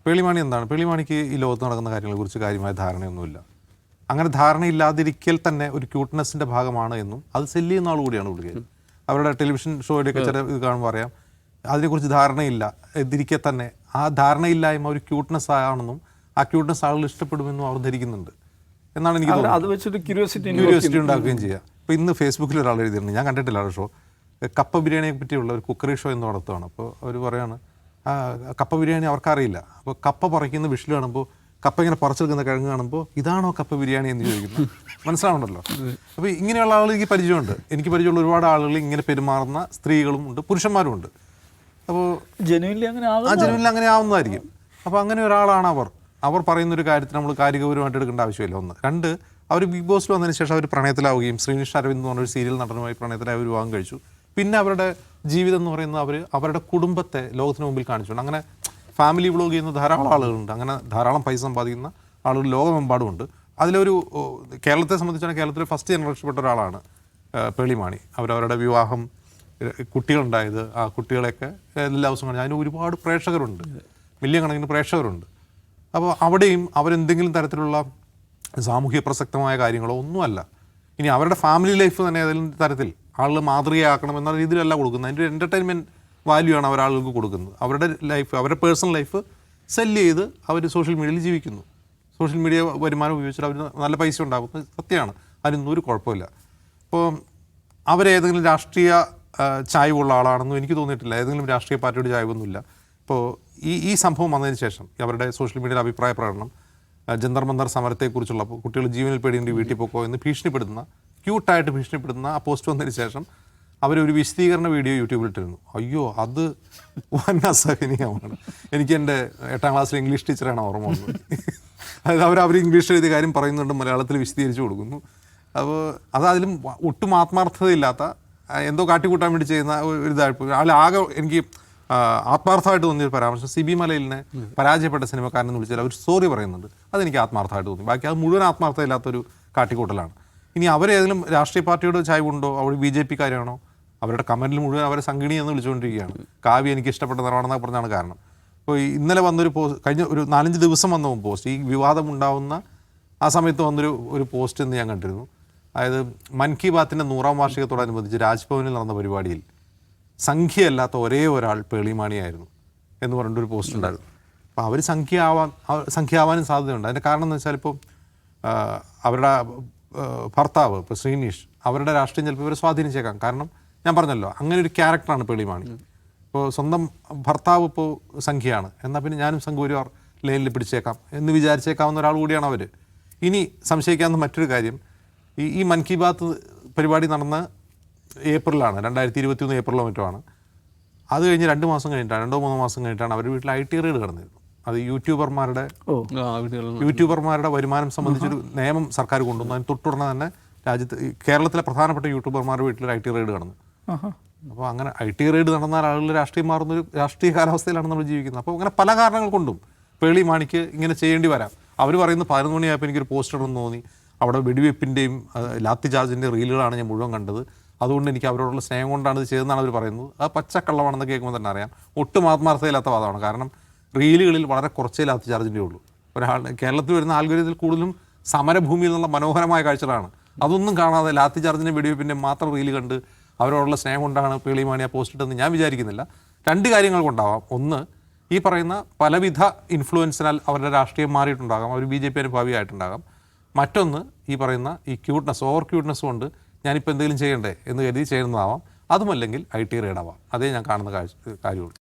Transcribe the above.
പേളിമാണി എന്താണ്? പേളിമാണിക്ക് ഈ ലോകത്ത് നടക്കുന്ന കാര്യങ്ങളെക്കുറിച്ച് കാര്യമായ ധാരണയൊന്നുമില്ല. അങ്ങനെ ധാരണയില്ലാതിരിക്കൽ തന്നെ ഒരു ക്യൂട്ട്നെസ്സിൻ്റെ ഭാഗമാണ് എന്നും അത് സെല്ല് ചെയ്യുന്ന ആൾ കൂടിയാണ് പുള്ളിക്ക്. അവരുടെ ടെലിവിഷൻ ഷോയുടെയൊക്കെ ചില ഇത് കാണുമ്പോൾ അറിയാം, അതിനെക്കുറിച്ച് ധാരണയില്ല ഇതിരിക്കെ തന്നെ ആ ധാരണയില്ലായ്മ ഒരു ക്യൂട്ട്നെസ് ആണെന്നും ആ ക്യൂട്ട്നെസ് ആളുകൾ ഇഷ്ടപ്പെടുമെന്നും അവർ ധരിക്കുന്നുണ്ട് എന്നാണ് എനിക്ക് തോന്നുന്നത്. അത് വെച്ചിട്ട് ക്യൂരിയോസിറ്റി ഉണ്ടാക്കുകയും ചെയ്യുക. ഇപ്പോൾ ഇന്ന് ഫേസ്ബുക്കിൽ ഒരാൾ എഴുതിയിട്ടുണ്ട്, ഞാൻ കണ്ടിട്ടില്ല ആ ഷോ, കപ്പ ബിരിയാണിയെ പറ്റിയുള്ള ഒരു കുക്കറി ഷോ എന്ന് നടത്തുകയാണ്. അപ്പോൾ അവർ പറയാണ് കപ്പ ബിരിയാണി അവർക്കറിയില്ല. അപ്പോൾ കപ്പ പറിക്കുന്ന വിഷിൽ കാണുമ്പോൾ, കപ്പ ഇങ്ങനെ പറിച്ചെടുക്കുന്ന കിഴങ്ങ് കാണുമ്പോൾ ഇതാണോ കപ്പ ബിരിയാണി എന്ന് ചോദിക്കുന്നു. മനസ്സിലാവുണ്ടല്ലോ. അപ്പോൾ ഇങ്ങനെയുള്ള ആളുകൾ എനിക്ക് പരിചയമുണ്ട്. എനിക്ക് പരിചയമുള്ള ഒരുപാട് ആളുകൾ ഇങ്ങനെ പെരുമാറുന്ന സ്ത്രീകളും ഉണ്ട്, പുരുഷന്മാരും ഉണ്ട്. അപ്പോൾ ജനുവിനിൽ അങ്ങനെ ആവുന്നതായിരിക്കും. അപ്പോൾ അങ്ങനെ ഒരാളാണ് അവർ പറയുന്നൊരു കാര്യത്തിൽ നമ്മൾ കാര്യഗൗരവമായിട്ട് എടുക്കേണ്ട ആവശ്യമില്ല. ഒന്ന്. രണ്ട്, അവർ ബിഗ് ബോസിൽ വന്നതിന് ശേഷം അവർ പ്രണയത്തിലാവുകയും ശ്രീനിഷ് അരവിന്ദ് എന്ന് പറഞ്ഞൊരു സീരിയൽ നടനുമായി പ്രണയത്തിലായി അവർ വിവാഹം കഴിച്ചു. പിന്നെ അവരുടെ ജീവിതം എന്ന് പറയുന്നത് അവരുടെ കുടുംബത്തെ ലോകത്തിന് മുമ്പിൽ കാണിച്ചുകൊണ്ട് അങ്ങനെ ഫാമിലി വ്ളോഗ് ചെയ്യുന്ന ധാരാളം ആളുകളുണ്ട്. അങ്ങനെ ധാരാളം പൈസ സമ്പാദിക്കുന്ന ആളുകൾ ലോകമെമ്പാടുമുണ്ട്. അതിലൊരു കേരളത്തെ സംബന്ധിച്ചാണ് കേരളത്തിൽ ഫസ്റ്റ് ജനറേഷൻപ്പെട്ട ഒരാളാണ് പേളിമാണി. അവരവരുടെ വിവാഹം, കുട്ടികളുണ്ടായത്, ആ കുട്ടികളെയൊക്കെ എല്ലാ ദിവസവും കാണും. അതിന് ഒരുപാട് പ്രേക്ഷകരുണ്ട്, മില്യൺ കണക്കിന് പ്രേക്ഷകരുണ്ട്. അപ്പോൾ അവിടെയും അവരെന്തെങ്കിലും തരത്തിലുള്ള സാമൂഹ്യ പ്രസക്തമായ കാര്യങ്ങളോ ഒന്നുമല്ല. ഇനി അവരുടെ ഫാമിലി ലൈഫ് തന്നെ ഏതെങ്കിലും തരത്തിൽ ആളുകൾ മാതൃകയാക്കണം എന്ന രീതിയിലല്ല കൊടുക്കുന്നത്. അതിൻ്റെ ഒരു എൻ്റർടൈൻമെൻറ്റ് വാല്യൂ ആണ് അവരാളുകൾക്ക് കൊടുക്കുന്നത്. അവരുടെ ലൈഫ്, അവരുടെ പേഴ്സണൽ ലൈഫ് സെല്ല് ചെയ്ത് അവർ സോഷ്യൽ മീഡിയയിൽ ജീവിക്കുന്നു. സോഷ്യൽ മീഡിയ വരുമാനം ഉപയോഗിച്ചിട്ട് അവർ നല്ല പൈസ ഉണ്ടാകുന്നത് സത്യമാണ്, അതിനൊന്നും ഒരു കുഴപ്പമില്ല. ഇപ്പോൾ അവരേതെങ്കിലും രാഷ്ട്രീയ ചായ്വുള്ള ആളാണെന്നും എനിക്ക് തോന്നിയിട്ടില്ല. ഏതെങ്കിലും രാഷ്ട്രീയ പാർട്ടിയുടെ ചായ്വൊന്നുമില്ല. ഇപ്പോൾ ഈ സംഭവം വന്നതിന് ശേഷം അവരുടെ സോഷ്യൽ മീഡിയയിൽ അഭിപ്രായ പ്രകടനം, ജന്തർ മന്ദർ സമരത്തെക്കുറിച്ചുള്ള കുട്ടികൾ ജീവനിൽ പേടിയേണ്ടി വീട്ടിൽ പോക്കോ എന്ന് ഭീഷണിപ്പെടുത്തുന്ന, ക്യൂട്ടായിട്ട് ഭീഷണിപ്പെടുത്തുന്ന ആ പോസ്റ്റ് വന്നതിന് ശേഷം അവരൊരു വിശദീകരണ വീഡിയോ യൂട്യൂബിലിട്ടിരുന്നു. അയ്യോ, അത് വൻ അസഹനീയമാണ്. എനിക്ക് എൻ്റെ 8ാം ക്ലാസ്സിലെ ഇംഗ്ലീഷ് ടീച്ചറാണ് ഓർമ്മ വന്നത്. അതായത് അവർ ഇംഗ്ലീഷ് എഴുതിയ കാര്യം പറയുന്നുണ്ട്, മലയാളത്തിൽ വിശദീകരിച്ച് കൊടുക്കുന്നു. അപ്പോൾ അതിലും ഒട്ടും ആത്മാർത്ഥതയില്ലാത്ത എന്തോ കാട്ടിക്കൂട്ടാൻ വേണ്ടി ചെയ്യുന്ന ഒരു ഇതായിട്ട് ആകെ എനിക്ക് ആത്മാർത്ഥമായിട്ട് തോന്നിയൊരു പരാമർശം, സിബി മലയിലിനെ പരാജയപ്പെട്ട സിനിമക്കാരനെന്ന് വിളിച്ചാൽ അവർ സോറി പറയുന്നുണ്ട്. അതെനിക്ക് ആത്മാർത്ഥമായിട്ട് തോന്നി. ബാക്കി അത് മുഴുവൻ ആത്മാർത്ഥതയില്ലാത്തൊരു കാട്ടിക്കൂട്ടലാണ്. ഇനി അവരേതെങ്കിലും രാഷ്ട്രീയ പാർട്ടിയുടെ ചായ്വുണ്ടോ, അവർ BJP കാര്യമാണോ, അവരുടെ കമൻറ്റിൽ മുഴുവൻ അവരെ സംഗിണി എന്ന് വിളിച്ചുകൊണ്ടിരിക്കുകയാണ്. കാവ്യ എനിക്ക് ഇഷ്ടപ്പെട്ട നിറമാണെന്നൊക്കെ പറഞ്ഞാണ് കാരണം. അപ്പോൾ ഇന്നലെ വന്നൊരു പോസ്റ്റ്, കഴിഞ്ഞ ഒരു 4-5 ദിവസം വന്ന പോസ്റ്റ്, ഈ വിവാദം ഉണ്ടാവുന്ന ആ സമയത്ത് വന്നൊരു പോസ്റ്റ് എന്ന് ഞാൻ കണ്ടിരുന്നു. അതായത് മൻ കി ബാത്തിൻ്റെ 100ാം വാർഷികത്തോടനുബന്ധിച്ച് രാജ്ഭവനിൽ നടന്ന പരിപാടിയിൽ സംഖ്യയല്ലാത്ത ഒരേ ഒരാൾ പേളിമാണിയായിരുന്നു എന്ന് പറഞ്ഞിട്ടൊരു പോസ്റ്റ് ഉണ്ടായിരുന്നു. അപ്പോൾ അവർ സംഖ്യയാവാനും സാധ്യതയുണ്ട്. അതിൻ്റെ കാരണം എന്ന് വെച്ചാൽ ഇപ്പോൾ അവരുടെ ഭർത്താവ്, ഇപ്പോൾ ശ്രീനിഷ്, അവരുടെ രാഷ്ട്രീയം ചിലപ്പോൾ ഇവരെ സ്വാധീനിച്ചേക്കാം. കാരണം ഞാൻ പറഞ്ഞല്ലോ, അങ്ങനെ ഒരു ക്യാരക്ടറാണ് പേളിമാണി. ഇപ്പോൾ സ്വന്തം ഭർത്താവ് ഇപ്പോൾ സംഖ്യയാണ്, എന്നാൽ പിന്നെ ഞാനും സംഘപരിവാർ ലൈനിൽ പിടിച്ചേക്കാം എന്ന് വിചാരിച്ചേക്കാവുന്ന ഒരാൾ കൂടിയാണ് അവർ. ഇനി സംശയിക്കാവുന്ന മറ്റൊരു കാര്യം, ഈ മൻ കി ബാത്ത് പരിപാടി നടന്ന ഏപ്രിലാണ്, 2021 ഏപ്രിലോ മറ്റോ ആണ്. അത് കഴിഞ്ഞ് 2 മാസം കഴിഞ്ഞിട്ടാണ്, 2-3 മാസം കഴിഞ്ഞിട്ടാണ് അവരുടെ വീട്ടിൽ IT റെയ്ഡ് നടന്നിരുന്നു. അത് യൂട്യൂബർമാരുടെ വരുമാനം സംബന്ധിച്ചൊരു നിയമം സർക്കാർ കൊണ്ടുവന്നു. അതിന് തൊട്ടുടനെ തന്നെ കേരളത്തിലെ പ്രധാനപ്പെട്ട യൂട്യൂബർമാരുടെ വീട്ടിൽ IT റെയ്ഡ് നടന്നു. അപ്പോൾ അങ്ങനെ IT റെയ്ഡ് നടന്നാൽ ആളുകൾ രാഷ്ട്രീയം മാറുന്നൊരു രാഷ്ട്രീയ കാലാവസ്ഥയിലാണ് നമ്മൾ ജീവിക്കുന്നത്. അപ്പോൾ അങ്ങനെ പല കാരണങ്ങൾ കൊണ്ടും പേളിമാണിക്ക് ഇങ്ങനെ ചെയ്യേണ്ടി വരാം. അവർ പറയുന്നത് 11 മണിയായപ്പോൾ എനിക്കൊരു പോസ്റ്റ് ഇടണമെന്ന് തോന്നി. അവിടെ വെടിവെപ്പിൻ്റെയും ലാത്തി ചാർജിൻ്റെ റീലുകളാണ് ഞാൻ മുഴുവൻ കണ്ടത്. അതുകൊണ്ട് എനിക്ക് അവരോടുള്ള സ്നേഹം കൊണ്ടാണ് ഇത് ചെയ്തതെന്നാണ് അവർ പറയുന്നത്. അത് പച്ചക്കള്ളമാണെന്ന് കേൾക്കുമ്പോൾ തന്നെ അറിയാം, ഒട്ടും ആത്മാർത്ഥതയില്ലാത്ത വാദമാണ്. കാരണം റീലുകളിൽ വളരെ കുറച്ചേ ലാത്തി ചാർജിൻ്റെ ഉള്ളൂ. കേരളത്തിൽ വരുന്ന ആൽഗോരിതത്തിൽ കൂടുതലും സമരഭൂമിയിൽ നിന്നുള്ള മനോഹരമായ കാഴ്ചകളാണ്. അതൊന്നും കാണാതെ ലാത്തി ചാർജിൻ്റെ വെടിവെപ്പിൻ്റെ മാത്രം റീല് കണ്ട് അവരോടുള്ള സ്നേഹം കൊണ്ടാണ് പേളിമാണി ആ പോസ്റ്റ് ഇട്ടെന്ന് ഞാൻ വിചാരിക്കുന്നില്ല. 2 കാര്യങ്ങൾ കൊണ്ടാവാം. ഒന്ന്, ഈ പറയുന്ന പലവിധ ഇൻഫ്ലുവൻസിനാൽ അവരുടെ രാഷ്ട്രീയം മാറിയിട്ടുണ്ടാകാം, അവർ BJP അനുഭാവിയായിട്ടുണ്ടാകാം. മറ്റൊന്ന്, ഈ പറയുന്ന ഈ ക്യൂട്ട്നെസ്, ഓവർ ക്യൂട്ട്നെസ് കൊണ്ട് ഞാനിപ്പോൾ എന്തെങ്കിലും ചെയ്യണ്ടേ എന്ന് കരുതി ചെയ്യുന്നതാവാം. അതുമല്ലെങ്കിൽ IT റെയ്ഡ് ആവാം. അതേ ഞാൻ കാണുന്ന കാര്യമുള്ളൂ.